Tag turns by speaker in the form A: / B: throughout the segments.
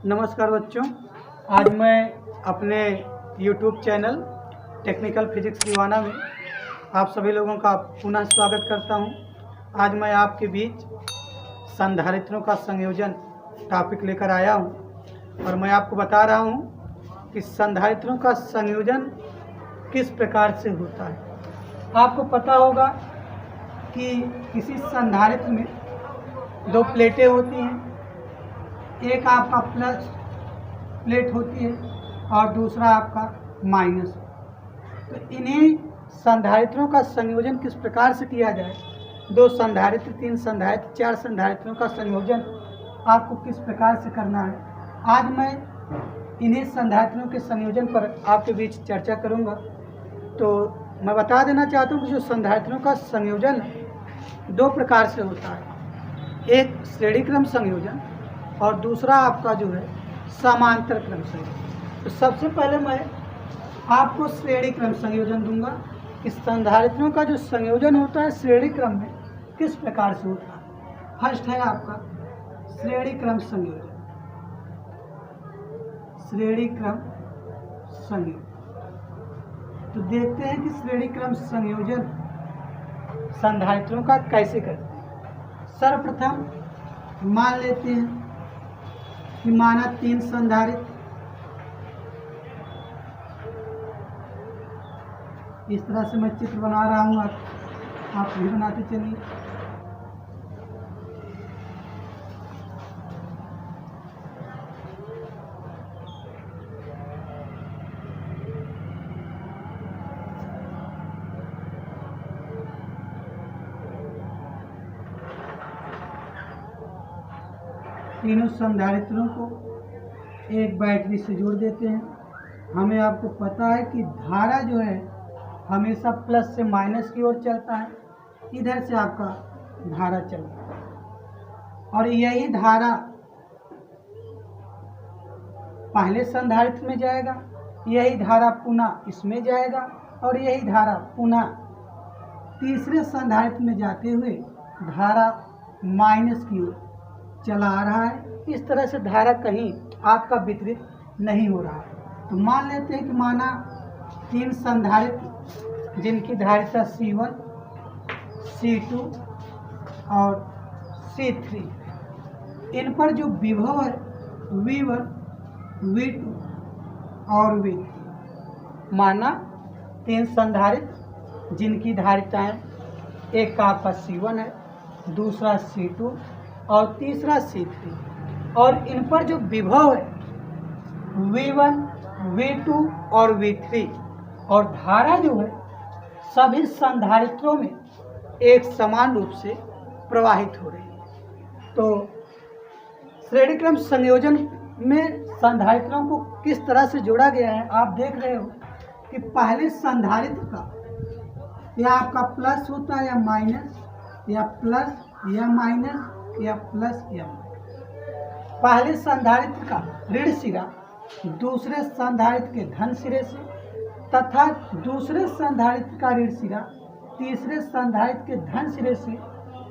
A: नमस्कार बच्चों, आज मैं अपने YouTube चैनल टेक्निकल फिजिक्स दीवाना में आप सभी लोगों का पुनः स्वागत करता हूं। आज मैं आपके बीच संधारित्रों का संयोजन टॉपिक लेकर आया हूं और मैं आपको बता रहा हूं कि संधारित्रों का संयोजन किस प्रकार से होता है। आपको पता होगा कि किसी संधारित्र में दो प्लेटें होती हैं, एक आपका प्लस प्लेट होती है और दूसरा आपका माइनस। तो इन्हीं संधारित्रों का संयोजन किस प्रकार से किया जाए, दो संधारित्र, तीन संधारित्र, चार संधारित्रों का संयोजन आपको किस प्रकार से करना है, आज मैं इन्हीं संधारित्रों के संयोजन पर आपके बीच चर्चा करूंगा। तो मैं बता देना चाहता हूं कि जो संधारित्रों का संयोजन दो प्रकार से होता है, एक श्रेणी क्रम संयोजन और दूसरा आपका जो है समांतर क्रम संयोजन। तो सबसे पहले मैं आपको श्रेणी क्रम संयोजन दूंगा। इस संधारित्रों का जो संयोजन होता है श्रेणी क्रम में किस प्रकार से होता है। फर्स्ट है आपका श्रेणी क्रम संयोजन। श्रेणी क्रम संयोजन, तो देखते हैं कि श्रेणी क्रम संयोजन संधारित्रों का कैसे करते हैं। सर्वप्रथम मान लेते हैं कि माना तीन संधारित्र, इस तरह से मैं चित्र बना रहा हूं, आप भी बनाते चलिए। तीनों संधारित्रों को एक बैटरी से जोड़ देते हैं। हमें आपको पता है कि धारा जो है हमेशा प्लस से माइनस की ओर चलता है, इधर से आपका धारा चलता है और यही धारा पहले संधारित्र में जाएगा, यही धारा पुनः इसमें जाएगा और यही धारा पुनः तीसरे संधारित्र में जाते हुए धारा माइनस की ओर चला आ रहा है। इस तरह से धारा कहीं आपका वितरित नहीं हो रहा है। तो मान लेते हैं कि माना तीन संधारित्र जिनकी धारिता C1, C2 और C3, इन पर जो विभव है V1, V2 और V3। माना तीन संधारित्र जिनकी धारिताएं, एक का आपका C1 है, दूसरा C2 और तीसरा C3, और इन पर जो विभव है V1, V2 और V3, और धारा जो है सभी संधारित्रों में एक समान रूप से प्रवाहित हो रही है। तो श्रेणी क्रम संयोजन में संधारित्रों को किस तरह से जोड़ा गया है, आप देख रहे हो कि पहले संधारित्र का या आपका प्लस होता है या माइनस, या प्लस या माइनस या प्लस या माइनस। पहले संधारित्र का ऋण सिरा दूसरे संधारित्र के धन सिरे से तथा दूसरे संधारित्र का ऋण सिरा तीसरे संधारित्र के धन सिरे से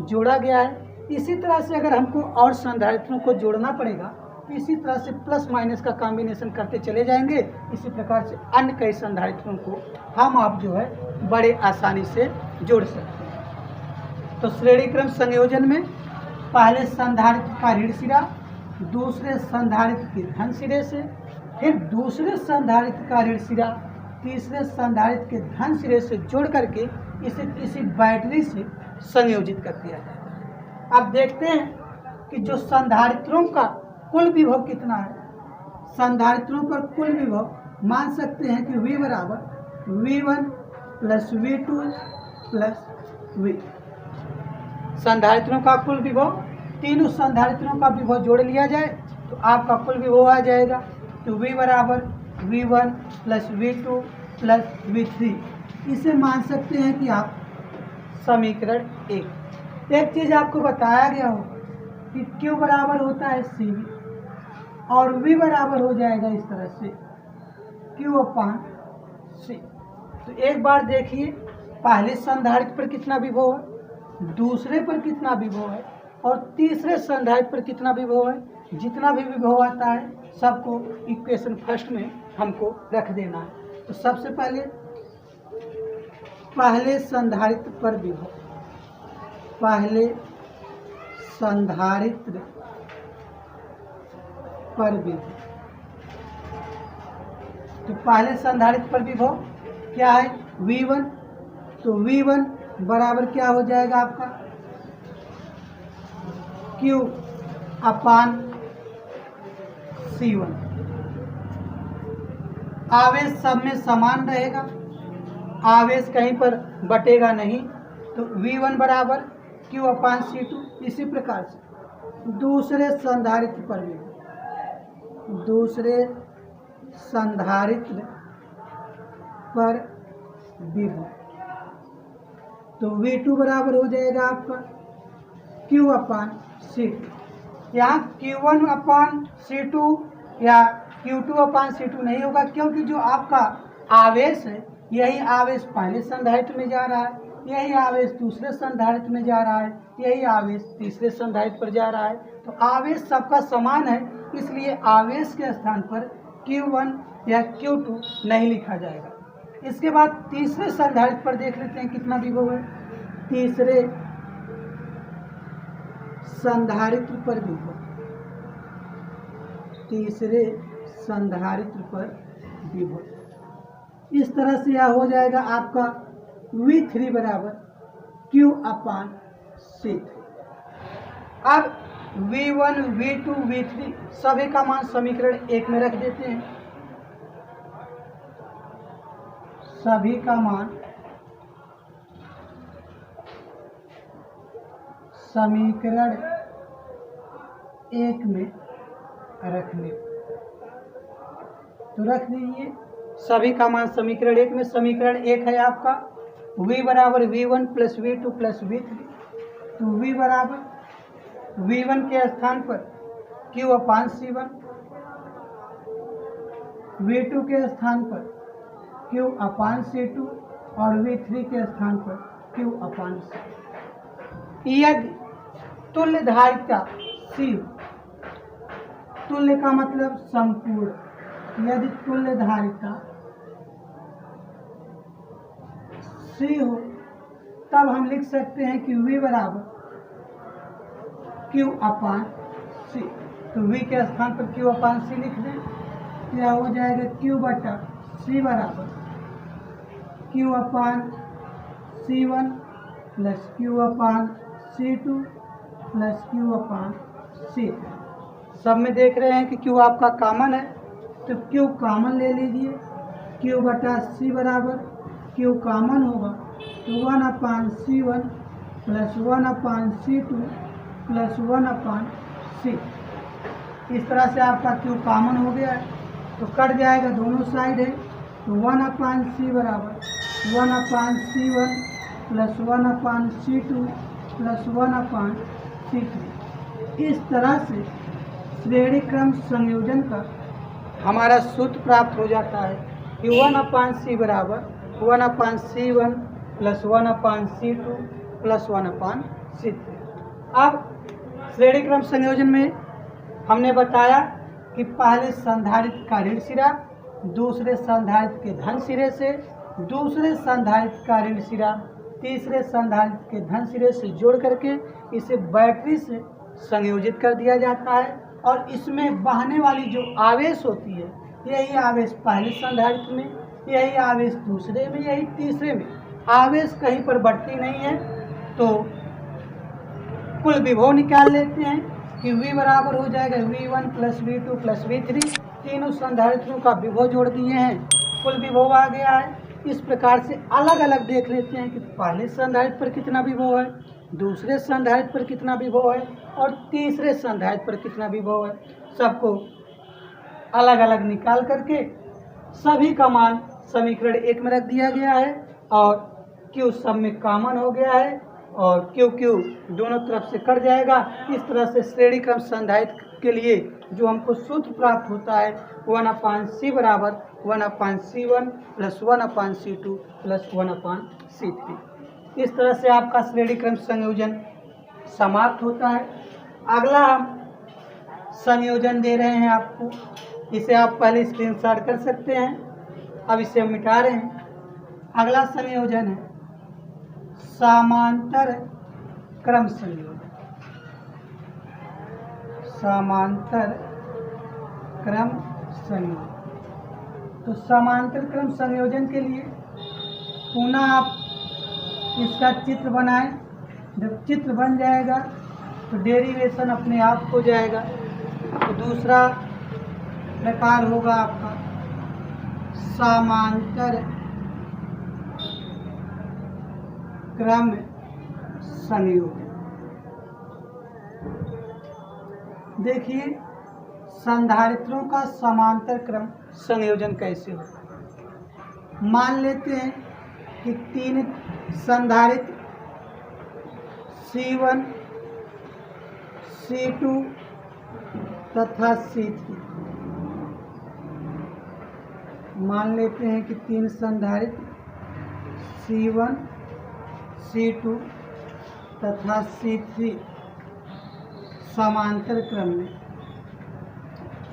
A: जोड़ा गया है। इसी तरह से अगर हमको और संधारित्रों को जोड़ना पड़ेगा, इसी तरह से प्लस माइनस का कॉम्बिनेशन करते चले जाएंगे। इसी प्रकार से अन्य कई संधारित्रों को हम आप जो है बड़े आसानी से जोड़ सकते हैं। तो श्रेणी क्रम संयोजन में पहले संधारित्र का ऋण सिरा दूसरे संधारित्र के धन सिरे से, फिर दूसरे संधारित्र का ऋण सिरा तीसरे संधारित्र के धन सिरे से जोड़ करके इसे किसी बैटरी से संयोजित कर दिया जाता है। अब देखते हैं कि जो संधारित्रों का कुल विभव कितना है। संधारित्रों पर कुल विभव मान सकते हैं कि V बराबर V1 plus V2 plus V। संधारित्रों का कुल विभव, तीनों संधारित्रों का विभव जोड़ लिया जाए तो आपका कुल विभव आ जाएगा। तो V बराबर V1 plus V2 plus V3। इसे मान सकते हैं कि आप समीकरण एक चीज़ आपको बताया गया हो कि Q बराबर होता है CV और V बराबर हो जाएगा इस तरह से Q/C। तो एक बार देखिए पहले संधारित्र पर कितना विभव है, दूसरे पर कितना विभव है और तीसरे संधारित्र पर कितना विभव है, जितना भी विभव आता है सबको इक्वेशन फर्स्ट में हमको रख देना है। तो सबसे पहले संधारित्र पर विभव, पहले संधारित्र पर विभव। तो पहले संधारित्र पर विभव क्या है? V1। तो V1 बराबर क्या हो जाएगा आपका? Q अपान C1। आवेश सब में समान रहेगा, आवेश कहीं पर बटेगा नहीं। तो V1 बराबर Q अपान C2। इसी प्रकार से दूसरे संधारित्र पर विभव, दूसरे संधारित्र पर विभव। तो V2 बराबर हो जाएगा आपका Q अपान C2। यहाँ Q1 अपान C2 या Q2 अपान C2 नहीं होगा, क्योंकि जो आपका आवेश है यही आवेश पहले संधारित्र में जा रहा है, यही आवेश दूसरे संधारित्र में जा रहा है, यही आवेश तीसरे संधारित्र पर जा रहा है। तो आवेश सबका समान है, इसलिए आवेश के स्थान पर Q1 या Q2 नहीं लिखा जाएगा। इसके बाद तीसरे संधारित्र पर देख लेते हैं कितना विभव है। तीसरे संधारित्र पर विभव, तीसरे संधारित्र पर विभव इस तरह से यह हो जाएगा आपका V3 बराबर Q अपान C3। अब V1, V2, V3 सभी का मान समीकरण 1 में रख देते हैं। सभी का मान समीकरण 1 में रख ले, तो रख दीजिए सभी का मान समीकरण 1 में। समीकरण 1 है आपका V बराबर V1 plus V2 plus V3। तो V बराबर V1 के स्थान पर Q अपान C1, V2 के स्थान पर Q अपान C2 और V3 के स्थान पर Q अपान C। यदि तुल्य धारिता C, तुल्य का मतलब संपूर्ण, यदि तुल्य धारिता C हो तब हम लिख सकते हैं कि V बराबर Q अपान C। तो V के स्थान पर Q अपान C लिख दें, यह हो जाएगा Q बटा C बराबर Q अपान C1 प्लस Q अपान C2 प्लस Q अपान C3। सब में देख रहे हैं कि Q आपका कॉमन है, तो Q कॉमन ले लीजिए। Q बटा C बराबर Q कॉमन होगा तो 1 अपान C1 प्लस 1 अपान C2 प्लस 1 अपान C। इस तरह से आपका Q कॉमन हो गया है, तो कट जाएगा दोनों साइड है। तो 1 अपान C बराबर 1 अपान C1 प्लस 1 अपान C2 प्लस 1 अपान C3। इस तरह से श्रेणी क्रम संयोजन का हमारा सूत्र प्राप्त हो जाता है कि 1 अपान C बराबर 1 अपान C1 प्लस 1 अपान C2 प्लस 1 अपान C3। अब श्रेणी क्रम संयोजन में हमने बताया कि पहले संधारित्र का ऋण सिरा दूसरे संधारित्र के धन सिरे से, दूसरे संधारित्र का ऋण सिरा तीसरे संधारित्र के धन सिरे से जोड़ करके इसे बैटरी से संयोजित कर दिया जाता है। और इसमें बहने वाली जो आवेश होती है, यही आवेश पहले संधारित्र में, यही आवेश दूसरे में, यही तीसरे में। आवेश कहीं पर बढ़ती नहीं है। तो कुल विभव निकाल लेते हैं कि V बराबर हो जाएगा V1 plus V2 plus V3। तीनों संधारित्रों का विभव जोड़ दिए हैं, कुल विभव आ गया है। इस प्रकार से अलग अलग देख लेते हैं कि पहले संधारित्र पर कितना विभव है, दूसरे संधारित्र पर कितना विभव है और तीसरे संधारित्र पर कितना विभव है। सबको अलग अलग निकाल करके सभी का मान समीकरण 1 में रख दिया गया है और Q सब में कॉमन हो गया है और Q दोनों तरफ से कट जाएगा। इस तरह से श्रेणी क्रम संधारित्र के लिए जो हमको सूत्र प्राप्त होता है 1 अपान C बराबर 1 अपान C1 प्लस 1 अपान C2 प्लस 1 अपान C3। इस तरह से आपका श्रेणी क्रम संयोजन समाप्त होता है। अगला हम संयोजन दे रहे हैं आपको, इसे आप पहले स्क्रीनशॉट कर सकते हैं। अब इसे हम मिटा रहे हैं। अगला संयोजन है समांतर क्रम संयोजन। समांतर क्रम संयोजन। तो समांतर क्रम संयोजन के लिए पुनः आप इसका चित्र बनाएं। जब चित्र बन जाएगा तो डेरिवेशन अपने आप हो जाएगा। तो दूसरा प्रकार होगा आपका समांतर क्रम संयोजन। देखिए संधारित्रों का समांतर क्रम संयोजन कैसे होगा। मान लेते हैं कि 3 संधारित्र C1, C2 तथा C3। मान लेते हैं कि 3 संधारित्र C1, C2 तथा C3 समांतर क्रम में।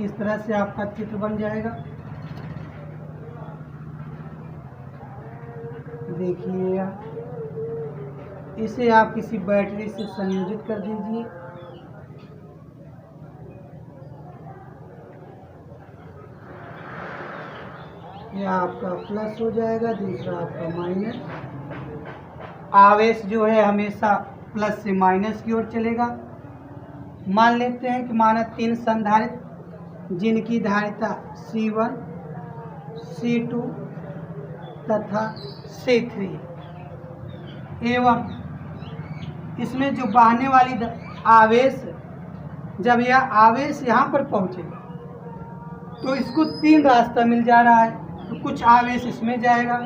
A: इस तरह से आपका चित्र बन जाएगा। देखिए इसे आप किसी बैटरी से संयोजित कर दीजिए। यह आपका प्लस हो जाएगा, दूसरा आपका माइनस। आवेश जो है हमेशा प्लस से माइनस की ओर चलेगा। मान लेते हैं कि माना 3 संधारित्र जिनकी धारिता C1, C2 तथा C3 एवं इसमें जो बहने वाली आवेश, जब यह आवेश यहाँ पर पहुँचेगा तो इसको 3 रास्ता मिल जा रहा है। तो कुछ आवेश इसमें जाएगा,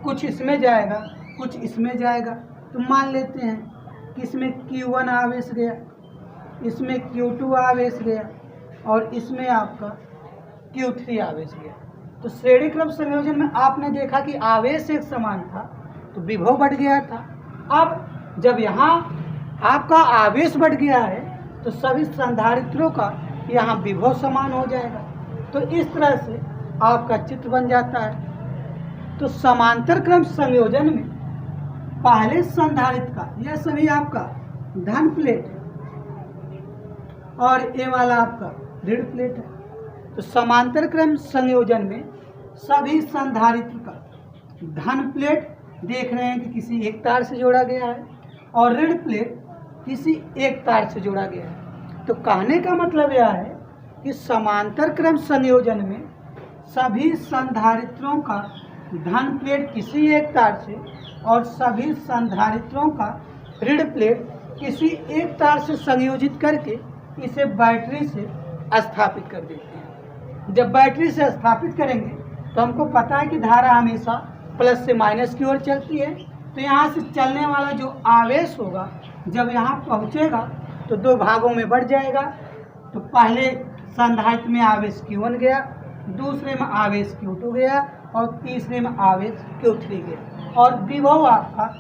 A: कुछ इसमें जाएगा, कुछ इसमें जाएगा। तो मान लेते हैं कि इसमें Q1 आवेश गया, इसमें Q2 आवेश गया और इसमें आपका Q3 आवेश गया। तो श्रेणी क्रम संयोजन में आपने देखा कि आवेश एक समान था तो विभव बढ़ गया था। अब जब यहाँ आपका आवेश बढ़ गया है तो सभी संधारित्रों का यहाँ विभव समान हो जाएगा। तो इस तरह से आपका चित्र बन जाता है। तो समांतर क्रम संयोजन में पहले संधारित्र का, यह सभी आपका धन प्लेट है और ये वाला आपका ऋण प्लेट है। तो समांतर क्रम संयोजन में सभी संधारित्र का धन प्लेट देख रहे हैं कि किसी एक तार से जोड़ा गया है और ऋण प्लेट किसी एक तार से जोड़ा गया है। तो कहने का मतलब यह है कि समांतर क्रम संयोजन में सभी संधारित्रों का धन प्लेट किसी एक तार से और सभी संधारित्रों का ऋण प्लेट किसी एक तार से संयोजित करके इसे बैटरी से स्थापित कर देते हैं। जब बैटरी से स्थापित करेंगे तो हमको पता है कि धारा हमेशा प्लस से माइनस की ओर चलती है। तो यहाँ से चलने वाला जो आवेश होगा जब यहाँ पहुँचेगा तो 2 भागों में बढ़ जाएगा। तो पहले संधारित्र में आवेश Q1 गया, दूसरे में आवेश Q2 गया और तीसरे में आवेश Q3 गया और विभव आपका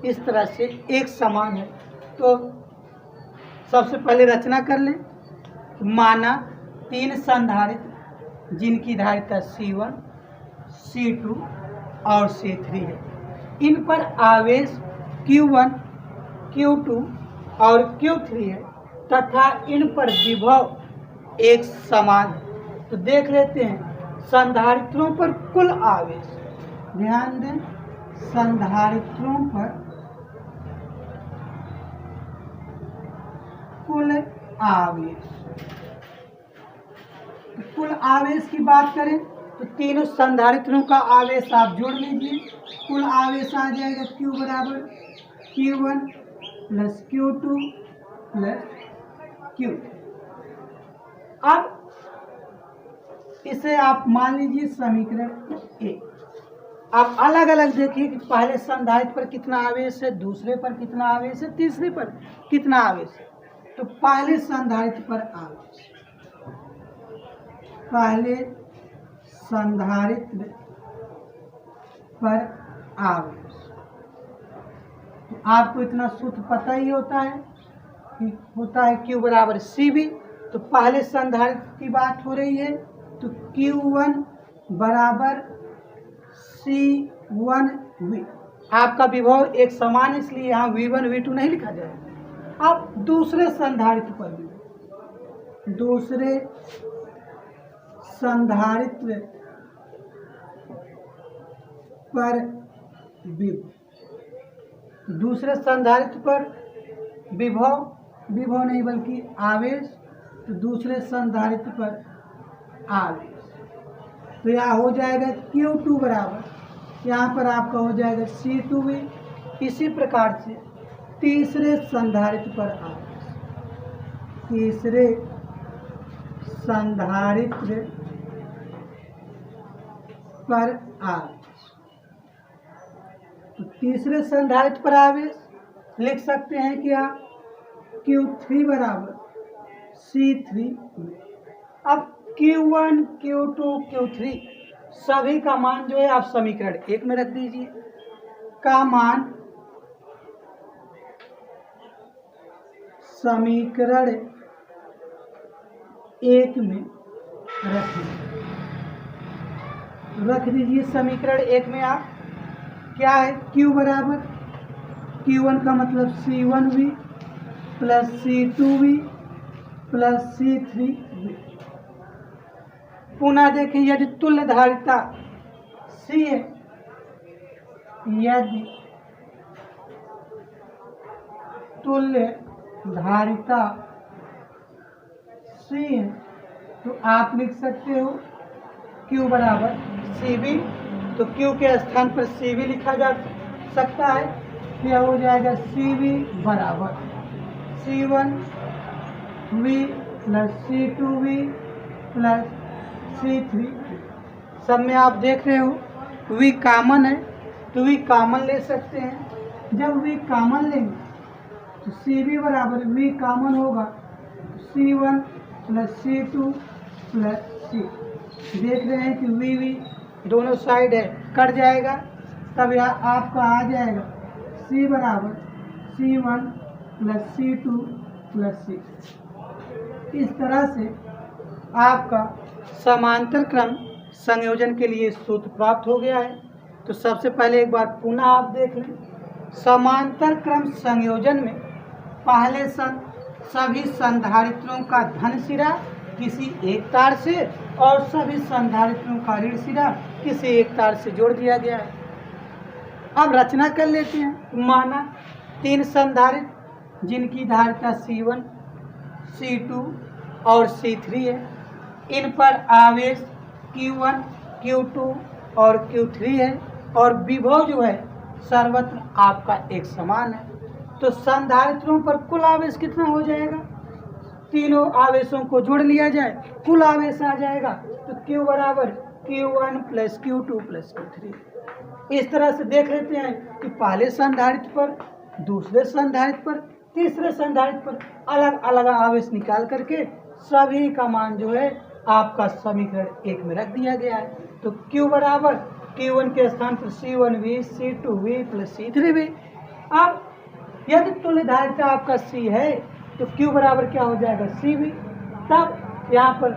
A: इस तरह से एक समान है। तो सबसे पहले रचना कर लें। माना 3 संधारित्र जिनकी धारिता C1, C2 और C3 है। इन पर आवेश Q1, Q2 और Q3 है तथा इन पर विभव एक समान है। तो देख लेते हैं संधारित्रों पर कुल आवेश। ध्यान दें, संधारित्रों पर कुल आवेश। तो कुल आवेश की बात करें तो तीनों संधारित्रों का आवेश आप जोड़ लीजिए। कुल आवेश आ जाएगा Q बराबर Q1 plus Q2 plus Q3। अब इसे आप मान लीजिए समीकरण 1। अब अलग अलग देखिए कि पहले संधारित्र पर कितना आवेश है, दूसरे पर कितना आवेश है, तीसरे पर कितना आवेश है। तो पहले संधारित्र पर आवेश, पहले संधारित्र पर आवेश। तो आपको इतना सूत्र पता ही होता है कि होता है Q बराबर CV तो पहले संधारित्र की बात हो रही है, तो Q1 बराबर C1V। आपका विभव एक समान, इसलिए यहाँ V1 V2 नहीं लिखा जाएगा। अब दूसरे संधारित्र पर विभव, दूसरे संधारित्र पर विभव, दूसरे संधारित्र पर विभव, विभव नहीं बल्कि आवेश, तो दूसरे संधारित्र पर आवेश, तो यहाँ हो जाएगा Q2 बराबर, यहाँ पर आपका हो जाएगा C2V। इसी प्रकार से तीसरे संधारित्र पर आवेश, तीसरे संधारित्र पर आवेश, तो तीसरे संधारित्र पर आवेश लिख सकते हैं कि आप Q3 बराबर C3V। अब Q1, Q2, Q3 सभी का मान जो है आप समीकरण 1 में रख दीजिए, का मान समीकरण 1 में रख दीजिए। समीकरण 1 में आप क्या है, Q बराबर, Q1 का मतलब C1V plus C2V plus C3V। पुनः देखें, यदि तुल्य धारिता C है, यदि तुल्य धारिता C है, तो आप लिख सकते हो Q बराबर CV, तो Q के स्थान पर CV लिखा जा सकता है। यह हो जाएगा CV बराबर C1V plus C2V plus C3। सब में आप देख रहे हो V कॉमन है, तो V कॉमन ले सकते हैं। जब V कॉमन लेंगे तो CV बराबर V कॉमन होगा, C1 plus C2 plus C। देख रहे हैं कि V दोनों साइड है, कट जाएगा, तब यहाँ आपका आ जाएगा C बराबर C1 plus C2 plus C। इस तरह से आपका समांतर क्रम संयोजन के लिए सूत्र प्राप्त हो गया है। तो सबसे पहले एक बार पुनः आप देख लें, समांतर क्रम संयोजन में पहले सभी संधारित्रों का धन सिरा किसी एक तार से और सभी संधारित्रों का ऋण सिरा किसी एक तार से जोड़ दिया गया है। अब रचना कर लेते हैं। माना 3 संधारित्र जिनकी धारिता C1, C2 और C3 है, इन पर आवेश Q1, Q2 और Q3 है और विभव जो है सर्वत्र आपका एक समान है। तो संधारित्रों पर कुल आवेश कितना हो जाएगा, तीनों आवेशों को जोड़ लिया जाए, कुल आवेश आ जाएगा। तो Q बराबर Q1 plus Q2 plus Q3। इस तरह से देख लेते हैं कि पहले संधारित्र पर, दूसरे संधारित्र पर, तीसरे संधारित्र पर अलग अलग आवेश निकाल करके सभी का मान जो है आपका समीकरण 1 में रख दिया गया है। तो Q बराबर Q1 के स्थान पर C1V, C2V प्लस C3V। अब यदि तुल्य धारिता आपका C है तो Q बराबर क्या हो जाएगा, CV। तब यहाँ पर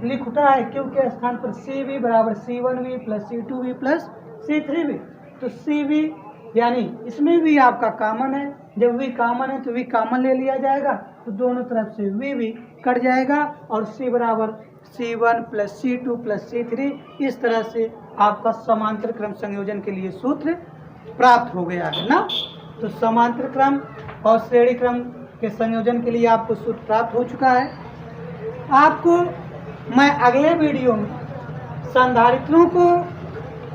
A: लिख उठा है Q के स्थान पर CV बराबर C1V plus C2V plus C3V। तो CV यानी इसमें भी आपका कॉमन है, जब V कॉमन है तो V कॉमन ले लिया जाएगा, तो दोनों तरफ से V कट जाएगा और C बराबर C1 plus C2 plus C3। इस तरह से आपका समांतर क्रम संयोजन के लिए सूत्र प्राप्त हो गया है ना। तो समांतर क्रम और श्रेणी क्रम के संयोजन के लिए आपको सूत्र प्राप्त हो चुका है। आपको मैं अगले वीडियो में संधारित्रों को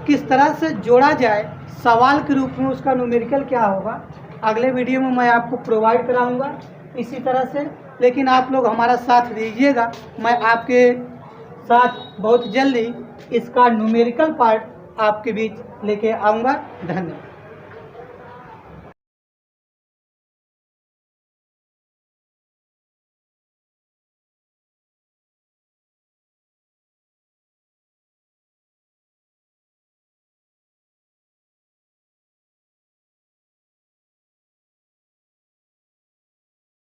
A: किस तरह से जोड़ा जाए, सवाल के रूप में उसका न्यूमेरिकल क्या होगा, अगले वीडियो में मैं आपको प्रोवाइड कराऊंगा इसी तरह से। लेकिन आप लोग हमारा साथ दीजिएगा, मैं आपके साथ बहुत जल्दी इसका न्यूमेरिकल पार्ट आपके बीच लेके आऊँगा। धन्यवाद।